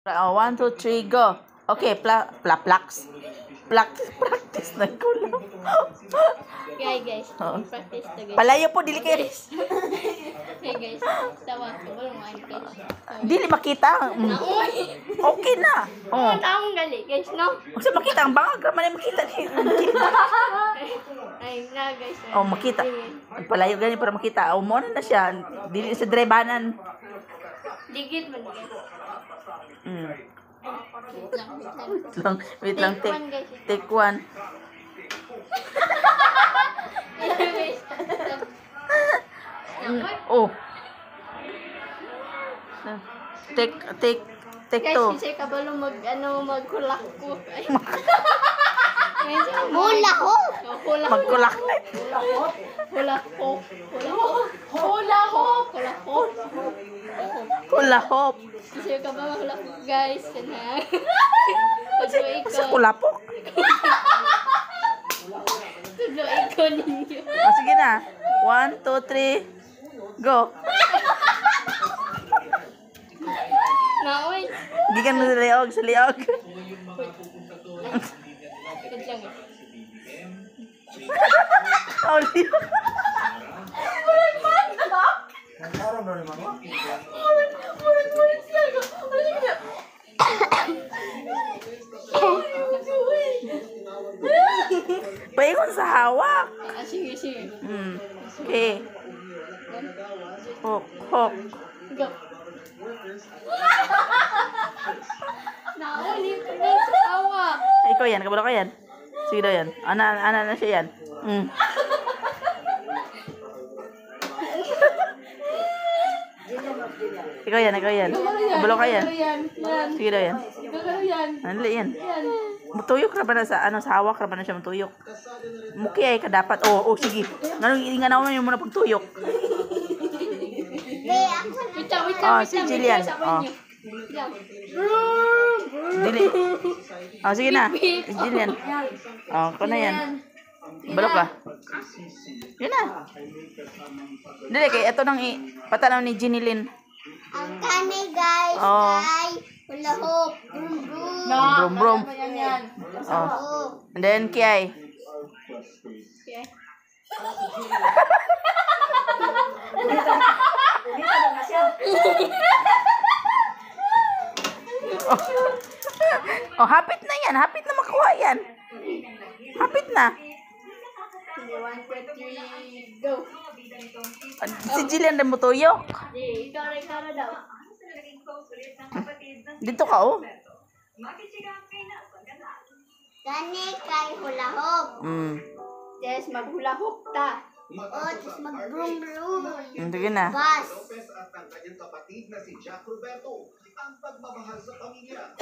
1, 2, 3, go. Okay, practice na ko lang. Okay, guys. Practice na, guys. Palayo po, dili kayo. Hey, guys. Tawa ko. Walang mga guys. Dili makita. Uy! Okay na. Oh. Taong gali, guys, no? Kasi makita ang bangag, raman ay makita. Ay, na, guys. Oh, makita. Palayo gani para makita. Oh, mo na siya. Dili sa drebanan. Digit man, guys. Wait lang. Take one. Oh. Take Guys, two. kasi kabalo magkulak ko. Hula hoop! Magkulak na. Hula hoop. Hula hoop. Hula hop. Kasi kabalo hula hoop, guys. Kana. Sa kulapok. Tudloy ko ninyo. Oh, sige na. 1, 2, 3. Go. Naoy. Gikan mo sa liog. Good lang. Oh, liog. Paingon sa hawak. Sige. Okay. Hok. Go. Naoy, dito guys sa tawa. Ikaw yan, kabalo ka yan. Sige daw yan. Ana na siya yan. Ikaw yan. Kabalo ka yan. Sige daw yan. Anli yan. Matuyok ra ba na sa hawak ra ba na siya matuyok. Muki ay ka dapat. Oh, sige. Nga naman yung muna pagtuyok. Wait Oh, si Jillian. Oh. Dili. Oh, sige na. Si Jillian. Oh, ko na yan. Balok ka. Yun na. Dili kay ito nang patanaw ni Jinilin. Ang kanay, guys. Oh. Hula hoop. Brum, brum. Brum. Yan. Oh. And then Kiai. Okay. Oh, hapit na yan. Hapit na makuha yan. Hapit na. 1, 2, 3, go. Si Jillian na mutuyok. Ikaw na daw. Dito ka, oh. Kanay kay hula hoop. Yes, maghula hoop ta. Tapos mag-brum, brum. Sige na. Bus. Lopez at ang kanyang kapatid na si Jack Roberto ang pagmamahal sa pamilya.